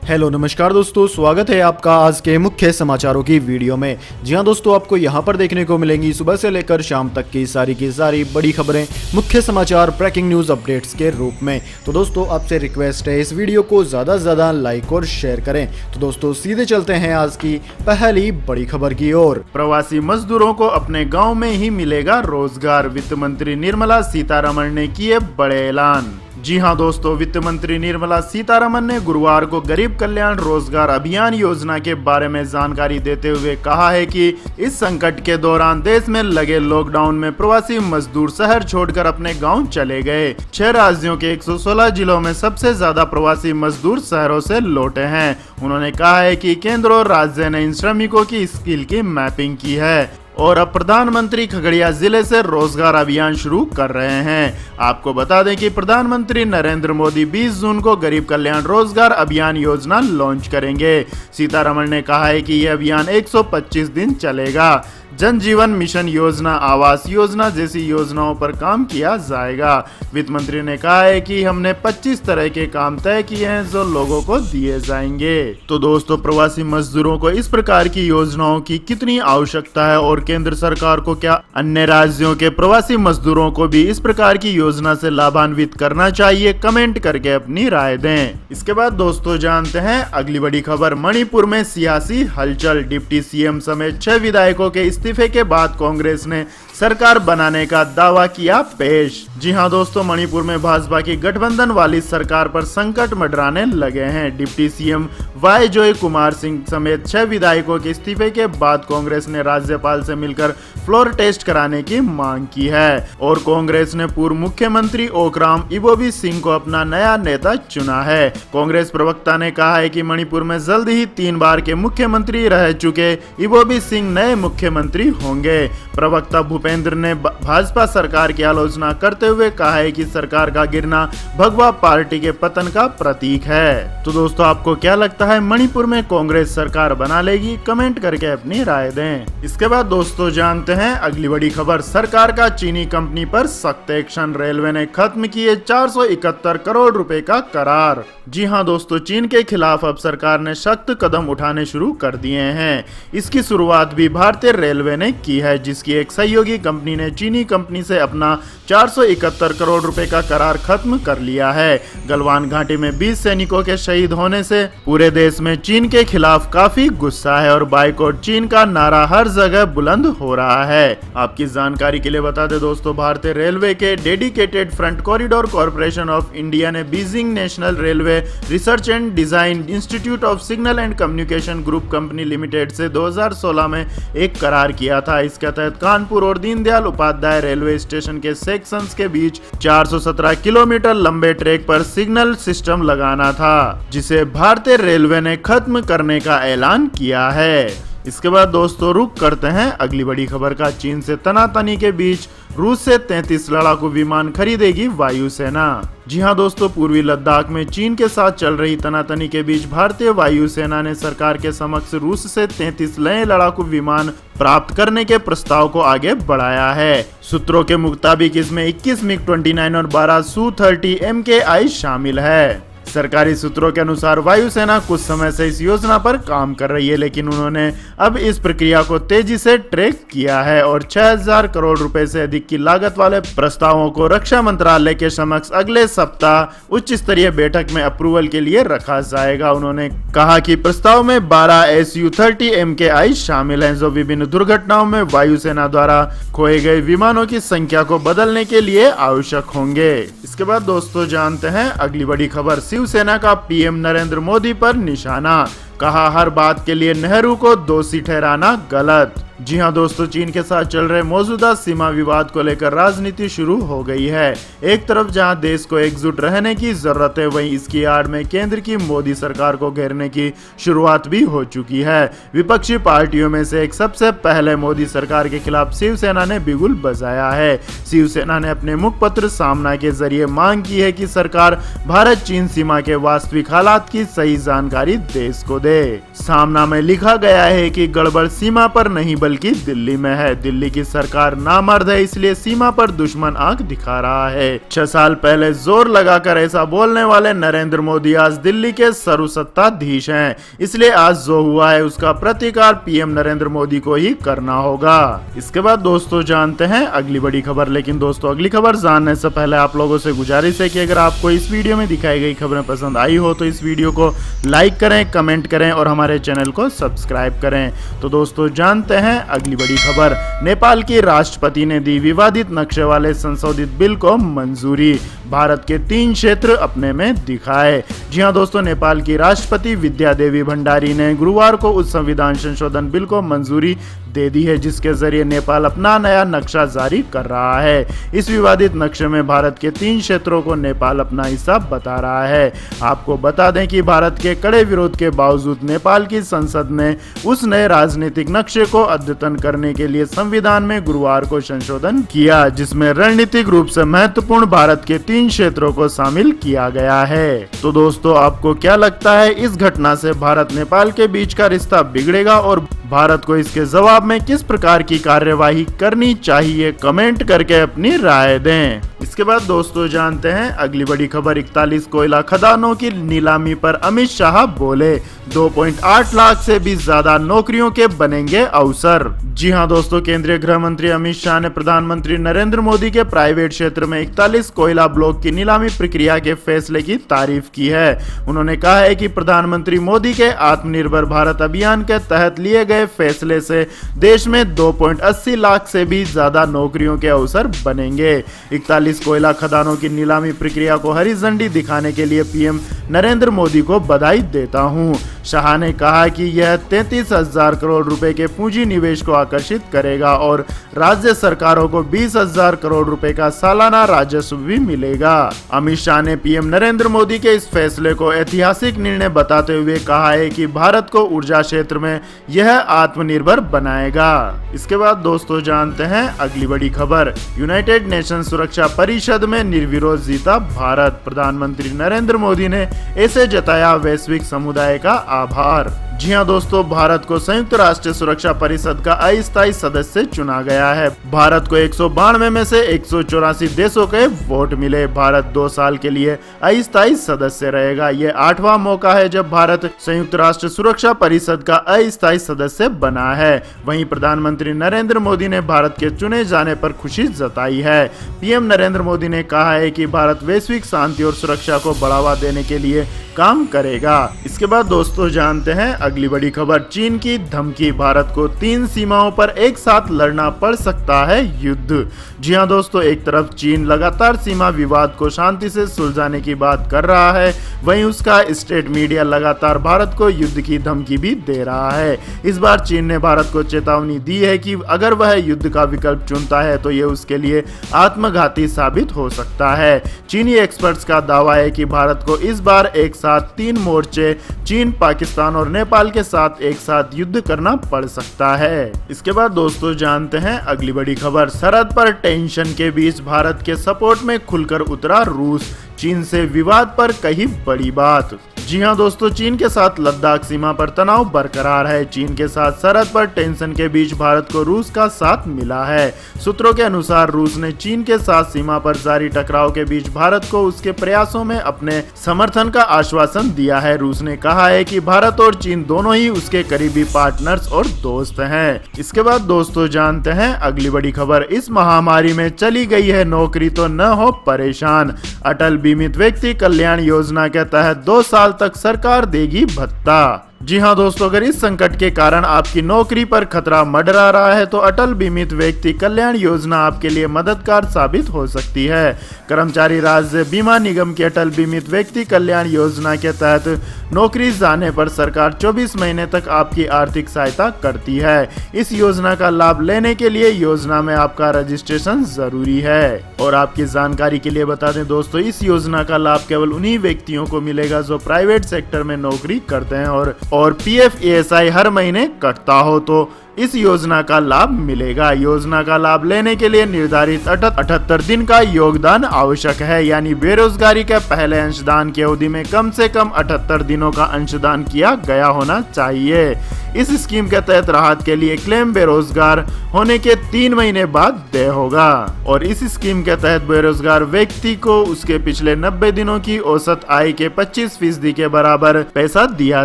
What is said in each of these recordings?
Hello नमस्कार दोस्तों, स्वागत है आपका आज के मुख्य समाचारों की वीडियो में। जी हां दोस्तों, आपको यहां पर देखने को मिलेंगी सुबह से लेकर शाम तक की सारी बड़ी खबरें, मुख्य समाचार, ब्रेकिंग न्यूज अपडेट्स के रूप में। तो दोस्तों आपसे रिक्वेस्ट है इस वीडियो को ज़्यादा से ज़्यादा लाइक और शेयर करें। तो दोस्तों सीधे चलते हैं आज की पहली बड़ी खबर की ओर। प्रवासी मजदूरों को अपने गाँव में ही मिलेगा रोजगार, वित्त मंत्री निर्मला सीतारमण ने किए बड़े ऐलान। जी हां दोस्तों, वित्त मंत्री निर्मला सीतारमण ने गुरुवार को गरीब कल्याण रोजगार अभियान योजना के बारे में जानकारी देते हुए कहा है कि इस संकट के दौरान देश में लगे लॉकडाउन में प्रवासी मजदूर शहर छोड़कर अपने गांव चले गए। 6 राज्यों के 116 जिलों में सबसे ज्यादा प्रवासी मजदूर शहरों से लौटे हैं। उन्होंने कहा है कि केंद्र और राज्य ने इन श्रमिकों की स्किल की मैपिंग की है और अब प्रधानमंत्री खगड़िया जिले से रोजगार अभियान शुरू कर रहे हैं। आपको बता दें कि प्रधानमंत्री नरेंद्र मोदी 20 जून को गरीब कल्याण रोजगार अभियान योजना लॉन्च करेंगे। सीतारमण ने कहा है कि यह अभियान 125 दिन चलेगा। जन जीवन मिशन योजना, आवास योजना जैसी योजनाओं पर काम किया जाएगा। वित्त मंत्री ने कहा है कि हमने 25 तरह के काम तय किए हैं जो लोगों को दिए जाएंगे। तो दोस्तों, प्रवासी मजदूरों को इस प्रकार की योजनाओं की कितनी आवश्यकता है और केंद्र सरकार को क्या अन्य राज्यों के प्रवासी मजदूरों को भी इस प्रकार की योजना से लाभान्वित करना चाहिए, कमेंट करके अपनी राय दें। इसके बाद दोस्तों जानते हैं अगली बड़ी खबर। मणिपुर में सियासी हलचल, डिप्टी सीएम समेत 6 विधायकों के इस्तीफे के बाद कांग्रेस ने सरकार बनाने का दावा किया पेश। जी हां दोस्तों, मणिपुर में भाजपा की गठबंधन वाली सरकार पर संकट मंडराने लगे हैं। Deputy CM Y Joykumar Singh समेत 6 विधायकों के इस्तीफे के बाद कांग्रेस ने राज्यपाल से मिलकर फ्लोर टेस्ट कराने की मांग की है और कांग्रेस ने पूर्व मुख्यमंत्री ओकराम इबोबी सिंह को अपना नया नेता चुना है। कांग्रेस प्रवक्ता ने कहा है कि मणिपुर में जल्द ही 3 बार के मुख्यमंत्री रह चुके इबोबी सिंह नए मुख्यमंत्री होंगे। प्रवक्ता भूपेंद्र ने भाजपा सरकार की आलोचना करते हुए कहा है कि सरकार का गिरना भगवा पार्टी के पतन का प्रतीक है। तो दोस्तों आपको क्या लगता है, मणिपुर में कांग्रेस सरकार बना लेगी? कमेंट करके अपनी राय दें। इसके बाद दोस्तों जानते हैं अगली बड़ी खबर। सरकार का चीनी कंपनी पर सख्त एक्शन, रेलवे ने खत्म किए 471 करोड़ रुपए का करार। जी हां दोस्तों, चीन के खिलाफ अब सरकार ने सख्त कदम उठाने शुरू कर दिए हैं। इसकी शुरुआत भी भारतीय रेलवे ने की है, जिसकी एक सहयोगी कंपनी ने चीनी कंपनी से अपना 471 करोड़ रुपए का करार खत्म कर लिया है। गलवान घाटी में 20 सैनिकों के शहीद होने से पूरे देश में चीन के खिलाफ काफी गुस्सा है और बाइकआउट चीन का नारा हर जगह बुलंद हो रहा है। आपकी जानकारी के लिए बता दें दोस्तों, भारतीय रेलवे के dedicated front corridor corporation of India ने Beijing national railway research and design institute of signal and communication group company limited से 2016 में एक करार किया था। इसके तहत कानपुर और दीनदयाल उपाध्याय रेलवे स्टेशन के सेक्शंस के बीच 417 किलोमीटर लंबे ट्रैक पर सिग्नल सिस्टम लगाना था, जिसे भारतीय रेलवे ने खत्म करने का ऐलान किया है। इसके बाद दोस्तों रुक करते हैं अगली बड़ी खबर का। चीन से तनातनी के बीच रूस से 33 लड़ाकू विमान खरीदेगी वायुसेना। जी हां दोस्तों, पूर्वी लद्दाख में चीन के साथ चल रही तनातनी के बीच भारतीय वायुसेना ने सरकार के समक्ष रूस से 33 नए लड़ाकू विमान प्राप्त करने के प्रस्ताव को आगे बढ़ाया है। सूत्रों के मुताबिक इसमें 21 मिग-29 और 12 Su-30 MKI शामिल है। सरकारी सूत्रों के अनुसार वायुसेना कुछ समय से इस योजना पर काम कर रही है, लेकिन उन्होंने अब इस प्रक्रिया को तेजी से ट्रैक किया है और 6000 करोड़ रुपए से अधिक की लागत वाले प्रस्तावों को रक्षा मंत्रालय के समक्ष अगले सप्ताह उच्च स्तरीय बैठक में अप्रूवल के लिए रखा जाएगा। उन्होंने कहा कि प्रस्ताव में 12 Su-30 MKI शामिल हैं, जो विभिन्न दुर्घटनाओं में वायुसेना द्वारा खोए गए विमानों की संख्या को बदलने के लिए आवश्यक होंगे। इसके बाद दोस्तों जानते हैं अगली बड़ी खबर। शिवसेना का पीएम नरेंद्र मोदी पर निशाना, कहा हर बात के लिए नेहरू को दोषी ठहराना गलत। जी हां दोस्तों, चीन के साथ चल रहे मौजूदा सीमा विवाद को लेकर राजनीति शुरू हो गई है। एक तरफ जहां देश को एकजुट रहने की जरूरत है, वहीं इसकी आड़ में केंद्र की मोदी सरकार को घेरने की शुरुआत भी हो चुकी है। विपक्षी पार्टियों में से एक सबसे पहले मोदी सरकार के खिलाफ शिवसेना ने बिगुल बजाया है। शिवसेना ने अपने मुखपत्र सामना के जरिए मांग की है कि सरकार भारत चीन सीमा के वास्तविक हालात की सही जानकारी देश को दे। सामना में लिखा गया है कि गड़बड़ सीमा पर नहीं बल्कि दिल्ली में है। दिल्ली की सरकार नामर्द है, इसलिए सीमा पर दुश्मन आंख दिखा रहा है। 6 साल पहले जोर लगाकर ऐसा बोलने वाले नरेंद्र मोदी आज दिल्ली के सर्वसत्ताधीश हैं, इसलिए आज जो हुआ है उसका प्रतिकार पीएम नरेंद्र मोदी को ही करना होगा। इसके बाद दोस्तों जानते हैं अगली बड़ी खबर। लेकिन दोस्तों अगली खबर जानने से पहले आप लोगों से गुजारिश है कि अगर आपको इस वीडियो में दिखाई गई खबरें पसंद आई हो तो इस वीडियो को लाइक करें, कमेंट करें और हमारे चैनल को सब्सक्राइब करें। तो दोस्तों जानते हैं अगली बड़ी खबर। नेपाल की राष्ट्रपति ने दी विवादित नक्शे वाले संशोधित बिल को मंजूरी, भारत के 3 क्षेत्र अपने में दिखाए। जी हां दोस्तों, नेपाल की राष्ट्रपति विद्या देवी भंडारी ने गुरुवार को उस संविधान संशोधन बिल को मंजूरी दे दी है जिसके जरिए नेपाल अपना नया नक्शा जारी कर रहा है। इस विवादित नक्शे में भारत के 3 क्षेत्रों को नेपाल अपना हिस्सा बता रहा है। आपको बता दें कि भारत के कड़े विरोध के बावजूद नेपाल की संसद ने उस नए राजनीतिक नक्शे को अद्यतन करने के लिए संविधान में गुरुवार को संशोधन किया, जिसमें रणनीतिक रूप से महत्वपूर्ण भारत के 3 क्षेत्रों को शामिल किया गया है। तो दोस्तों आपको क्या लगता है, इस घटना से भारत नेपाल के बीच का रिश्ता बिगड़ेगा और भारत को इसके जवाब में किस प्रकार की कार्यवाही करनी चाहिए? कमेंट करके अपनी राय दें। इसके बाद दोस्तों जानते हैं अगली बड़ी खबर। 41 कोयला खदानों की नीलामी पर अमित शाह बोले 2.8 लाख से भी ज्यादा नौकरियों के बनेंगे अवसर। जी हां दोस्तों, केंद्रीय गृह मंत्री अमित शाह ने प्रधानमंत्री नरेंद्र मोदी के प्राइवेट क्षेत्र में 41 कोयला ब्लॉक की नीलामी प्रक्रिया के फैसले की तारीफ की है। उन्होंने कहा है कि प्रधानमंत्री मोदी के आत्मनिर्भर भारत अभियान के तहत लिए गए फैसले से देश में 2.80 लाख से भी ज्यादा नौकरियों के अवसर बनेंगे। 41 कोयला खदानों की नीलामी प्रक्रिया को हरी झंडी दिखाने के लिए पीएम नरेंद्र मोदी को बधाई देता हूं। शाह ने कहा कि यह 33,000 करोड़ रुपए के पूंजी निवेश को आकर्षित करेगा और राज्य सरकारों को 20,000 करोड़ रुपए का सालाना राजस्व भी मिलेगा। अमित शाह ने पीएम नरेंद्र मोदी के इस फैसले को ऐतिहासिक निर्णय बताते हुए कहा है कि भारत को ऊर्जा क्षेत्र में यह आत्मनिर्भर बनाएगा। इसके बाद दोस्तों जानते हैं अगली बड़ी खबर। यूनाइटेड नेशन सुरक्षा परिषद में निर्विरोध जीता भारत, प्रधानमंत्री नरेंद्र मोदी ने ऐसे जताया वैश्विक समुदाय का आभार। जी हां दोस्तों, भारत को संयुक्त राष्ट्र सुरक्षा परिषद का अस्थायी सदस्य चुना गया है। भारत को 192 में से 184 देशों के वोट मिले। भारत 2 साल के लिए अस्थायी सदस्य रहेगा। यह 8वां मौका है जब भारत संयुक्त राष्ट्र सुरक्षा परिषद का अस्थायी सदस्य बना है। वहीं प्रधानमंत्री नरेंद्र मोदी ने भारत के चुने जाने पर खुशी जताई है। पीएम नरेंद्र मोदी ने कहा है कि भारत वैश्विक शांति और सुरक्षा को बढ़ावा देने के लिए काम करेगा। इसके बाद दोस्तों जानते हैं अगली बड़ी खबर। चीन की धमकी, भारत को 3 सीमाओं पर एक साथ लड़ना पड़ सकता है युद्ध। जी हां दोस्तों, एक तरफ चीन लगातार सीमा विवाद को शांति से सुलझाने की बात कर रहा है, वहीं उसका स्टेट मीडिया लगातार भारत को युद्ध की धमकी भी दे रहा है। इस बार चीन ने भारत को चेतावनी दी है कि अगर वह युद्ध का विकल्प चुनता है तो ये उसके लिए आत्मघाती साबित हो सकता है। चीनी एक्सपर्ट्स का दावा है कि भारत को इस बार एक साथ 3 मोर्चे चीन, पाकिस्तान और नेपाल के साथ एक साथ युद्ध करना पड़ सकता है। इसके बाद दोस्तों जानते हैं अगली बड़ी खबर। सरहद पर टेंशन के बीच भारत के सपोर्ट में खुलकर उतरा रूस, चीन से विवाद पर कही बड़ी बात। जी हां दोस्तों, चीन के साथ लद्दाख सीमा पर तनाव बरकरार है। चीन के साथ सरहद पर टेंशन के बीच भारत को रूस का साथ मिला है। सूत्रों के अनुसार रूस ने चीन के साथ सीमा पर जारी टकराव के बीच भारत को उसके प्रयासों में अपने समर्थन का आश्वासन दिया है। रूस ने कहा है कि भारत और चीन दोनों ही उसके करीबी पार्टनर्स और दोस्त हैं। इसके बाद दोस्तों जानते हैं अगली बड़ी खबर। इस महामारी में चली गई है नौकरी तो न हो परेशान, अटल बीमित व्यक्ति कल्याण योजना के तहत 2 साल तक सरकार देगी भत्ता। जी हां दोस्तों, अगर इस संकट के कारण आपकी नौकरी पर खतरा मंडरा रहा है तो अटल बीमित व्यक्ति कल्याण योजना आपके लिए मददगार साबित हो सकती है। कर्मचारी राज्य बीमा निगम की अटल बीमित व्यक्ति कल्याण योजना के तहत नौकरी जाने पर सरकार 24 महीने तक आपकी आर्थिक सहायता करती है। इस योजना का लाभ लेने के लिए योजना में आपका रजिस्ट्रेशन जरूरी है। और आपकी जानकारी के लिए बता दें दोस्तों, इस योजना का लाभ केवल उन्हीं व्यक्तियों को मिलेगा जो प्राइवेट सेक्टर में नौकरी करते हैं और पीएफ ईएसआई हर महीने कटता हो। तो इस योजना का लाभ मिलेगा। योजना का लाभ लेने के लिए निर्धारित 78 दिन का योगदान आवश्यक है, यानी बेरोजगारी के पहले अंशदान की अवधि में कम से कम 78 दिनों का अंशदान किया गया होना चाहिए। इस स्कीम के तहत राहत के लिए क्लेम बेरोजगार होने के 3 महीने बाद देय होगा और इस स्कीम के तहत बेरोजगार व्यक्ति को उसके पिछले 90 दिनों की औसत आय के 25% के बराबर पैसा दिया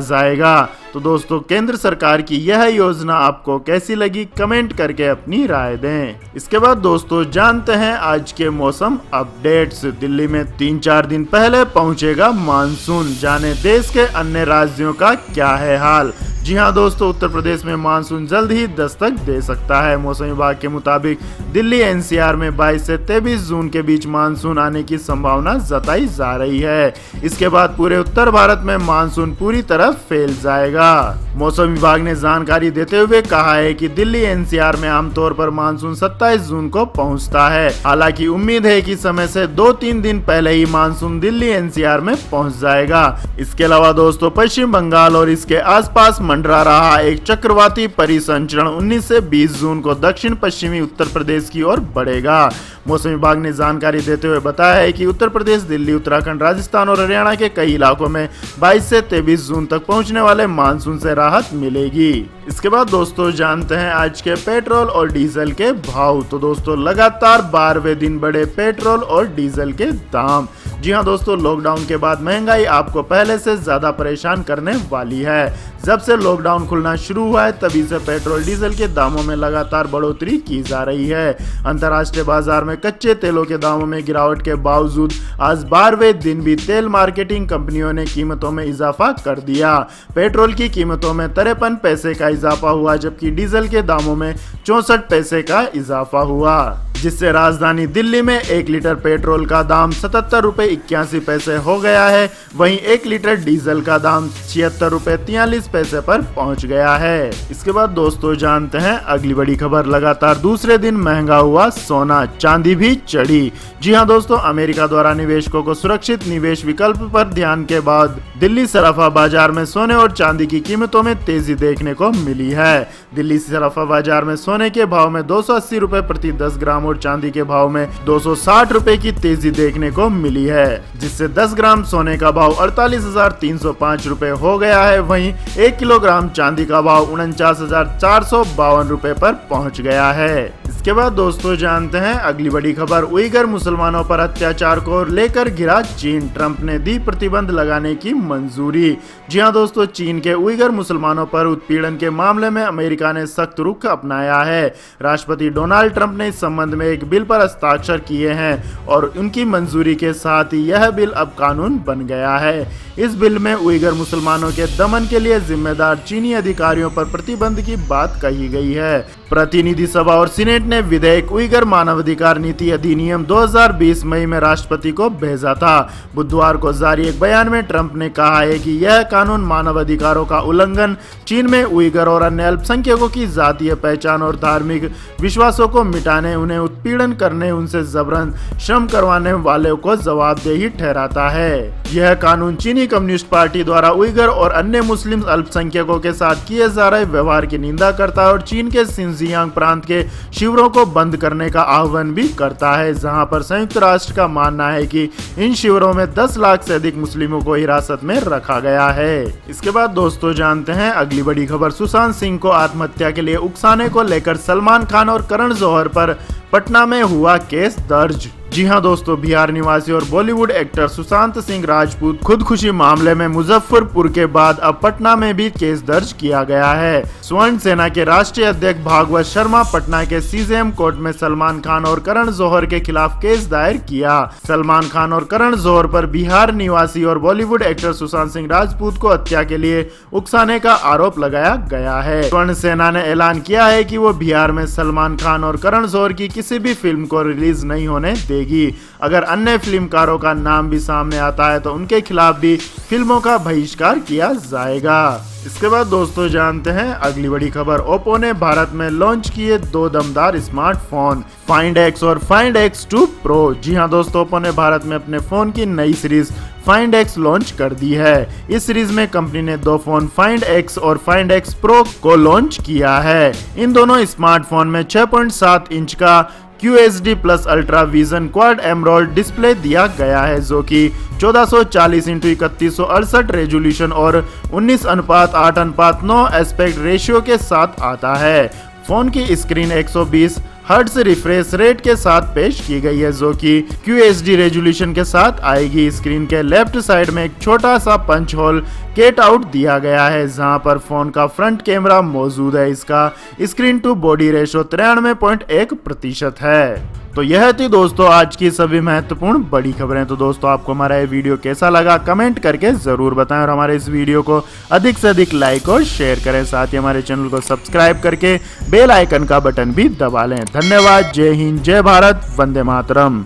जाएगा। तो दोस्तों, केंद्र सरकार की यह योजना आपको कैसी लगी, कमेंट करके अपनी राय दें। इसके बाद दोस्तों जानते हैं आज के मौसम अपडेट्स। दिल्ली में 3-4 दिन पहले पहुंचेगा मानसून, जाने देश के अन्य राज्यों का क्या है हाल। जी हाँ दोस्तों, उत्तर प्रदेश में मानसून जल्द ही दस्तक दे सकता है। मौसम विभाग के मुताबिक दिल्ली एनसीआर में 22 से 23 जून के बीच मानसून आने की संभावना जताई जा रही है। इसके बाद पूरे उत्तर भारत में मानसून पूरी तरह फैल जाएगा। मौसम विभाग ने जानकारी देते हुए कहा है कि दिल्ली एनसीआर में आमतौर पर मानसून 27 जून को पहुंचता है। हालांकि उम्मीद है कि समय से 2-3 दिन पहले ही मानसून दिल्ली एनसीआर में पहुंच जाएगा। इसके अलावा दोस्तों, पश्चिम बंगाल और इसके आसपास मंडरा रहा एक चक्रवाती परिसंचरण 19 से 20 जून को दक्षिण पश्चिमी उत्तर प्रदेश की ओर बढ़ेगा। मौसम विभाग ने जानकारी देते हुए बताया है कि उत्तर प्रदेश, दिल्ली, उत्तराखंड, राजस्थान और हरियाणा के कई इलाकों में 22 से 23 जून तक पहुंचने वाले मानसून से राहत मिलेगी। इसके बाद दोस्तों जानते हैं आज के पेट्रोल और डीजल के भाव। तो दोस्तों, लगातार 12वें दिन बढ़े पेट्रोल और डीजल के दाम। जी हाँ दोस्तों, लॉकडाउन के बाद महंगाई आपको पहले से ज्यादा परेशान करने वाली है। जब से लॉकडाउन खुलना शुरू हुआ है तभी से पेट्रोल डीजल के दामों में लगातार बढ़ोतरी की जा रही है। अंतर्राष्ट्रीय बाजार में कच्चे तेलों के दामों में गिरावट के बावजूद आज 12वें दिन भी तेल मार्केटिंग कंपनियों ने कीमतों में इजाफा कर दिया। पेट्रोल की कीमतों में 53 पैसे का इजाफा हुआ, जबकि डीजल के दामों में 64 पैसे का इजाफा हुआ, जिससे राजधानी दिल्ली में 1 लीटर पेट्रोल का दाम 77 रुपए 81 पैसे हो गया है। वहीं 1 लीटर डीजल का दाम 76 रुपए 43 पैसे पर पहुंच गया है। इसके बाद दोस्तों जानते हैं अगली बड़ी खबर। लगातार दूसरे दिन महंगा हुआ सोना, चांदी भी चढ़ी। जी हाँ दोस्तों, अमेरिका द्वारा निवेशकों को सुरक्षित निवेश विकल्प पर ध्यान के बाद दिल्ली सराफा बाजार में सोने और चांदी की कीमतों में तेजी देखने को मिली है। दिल्ली सराफा बाजार में सोने के भाव में 280 रुपए प्रति 10 ग्राम और चांदी के भाव में 260 रुपए की तेजी देखने को मिली है, जिससे 10 ग्राम सोने का भाव 48,305 रुपए हो गया है। वहीं 1 किलोग्राम चांदी का भाव 49,452 रुपए पर पहुंच गया है। इसके बाद दोस्तों जानते हैं अगली बड़ी खबर। उइगर मुसलमानों पर अत्याचार को लेकर घिरा चीन, ट्रंप ने दी प्रतिबंध लगाने की मंजूरी। जी हाँ दोस्तों, चीन के उइगर मुसलमानों पर उत्पीड़न के मामले में अमेरिका ने सख्त रुख अपनाया है। राष्ट्रपति डोनाल्ड ट्रंप ने इस संबंध में एक बिल पर हस्ताक्षर किए हैं और उनकी मंजूरी के साथ ही यह बिल अब कानून बन गया है। इस बिल में उइगर मुसलमानों के दमन के लिए जिम्मेदार चीनी अधिकारियों पर प्रतिबंध की बात कही गई है। प्रतिनिधि सभा और सीनेट ने विधेयक उइगर मानवाधिकार नीति अधिनियम 2020 मई में राष्ट्रपति को भेजा था। बुधवार को जारी एक बयान में ट्रंप ने कहा है कि यह कानून मानवाधिकारों का उल्लंघन, चीन में उइगर और अन्य अल्पसंख्यकों की जातीय पहचान और धार्मिक विश्वासों को मिटाने, उन्हें उत्पीड़न करने, उनसे जबरन श्रम करवाने वालों को जवाबदेही ठहराता है। यह कानून चीनी कम्युनिस्ट पार्टी द्वारा उइगर और अन्य मुस्लिम अल्पसंख्यकों के साथ किए जा रहे व्यवहार की निंदा करता है और चीन के सिंजियांग प्रांत के शिविरों को बंद करने का आह्वान भी करता है, जहां पर संयुक्त राष्ट्र का मानना है कि इन शिविरों में 10 लाख से अधिक मुस्लिमों को हिरासत में रखा गया है। इसके बाद दोस्तों जानते हैं अगली बड़ी खबर। सुशांत सिंह को आत्महत्या के लिए उकसाने को लेकर सलमान खान और करण जौहर पर पटना में हुआ केस दर्ज। जी हाँ दोस्तों, बिहार निवासी और बॉलीवुड एक्टर सुशांत सिंह राजपूत खुदकुशी मामले में मुजफ्फरपुर के बाद अब पटना में भी केस दर्ज किया गया है। स्वर्ण सेना के राष्ट्रीय अध्यक्ष भागवत शर्मा पटना के सीजेएम कोर्ट में सलमान खान और करण जौहर के खिलाफ केस दायर किया। सलमान खान और करण जौहर पर बिहार निवासी और बॉलीवुड एक्टर सुशांत सिंह राजपूत को हत्या के लिए उकसाने का आरोप लगाया गया है। स्वर्ण सेना ने ऐलान किया है कि वो बिहार में सलमान खान और करण जौहर की किसी भी फिल्म को रिलीज नहीं होने देगी। मिलेगी। अगर अन्य फिल्मकारों का नाम भी सामने आता है तो उनके खिलाफ भी फिल्मों का बहिष्कार किया जाएगा। इसके बाद दोस्तों जानते हैं अगली बड़ी खबर। ओप्पो ने भारत में लॉन्च किए 2 दमदार स्मार्टफोन, फाइंड X और फाइंड X2 प्रो। जी हां दोस्तों, ओप्पो ने भारत में अपने फोन की नई सीरीज फाइंड X लॉन्च कर दी है। इस सीरीज में कंपनी ने 2 फोन फाइंड X और फाइंड X प्रो को लॉन्च किया है। इन दोनों स्मार्टफोन में 6.7 इंच का QHD plus ultra vision quad emerald display दिया गया है, जो कि 1440x3168 रेजोल्यूशन और 19:8:9 एस्पेक्ट रेशियो के साथ आता है। फोन की स्क्रीन 120 हर्ट्ज रिफ्रेश रेट के साथ पेश की गई है, जो कि QHD रेजोल्यूशन के साथ आएगी। स्क्रीन के लेफ्ट साइड में एक छोटा सा पंच होल केट आउट दिया गया है, जहां पर फोन का फ्रंट कैमरा मौजूद है। इसका स्क्रीन टू बॉडी रेशो 93.1% है। तो यह थी दोस्तों आज की सभी महत्वपूर्ण बड़ी खबरें। तो दोस्तों आपको हमारा ये वीडियो कैसा लगा कमेंट करके जरूर बताएं और हमारे इस वीडियो को अधिक से अधिक लाइक और शेयर करें। साथ ही हमारे चैनल को सब्सक्राइब करके बेल आइकन का बटन भी दबा लें। धन्यवाद। जय हिंद, जय भारत, वंदे मातरम।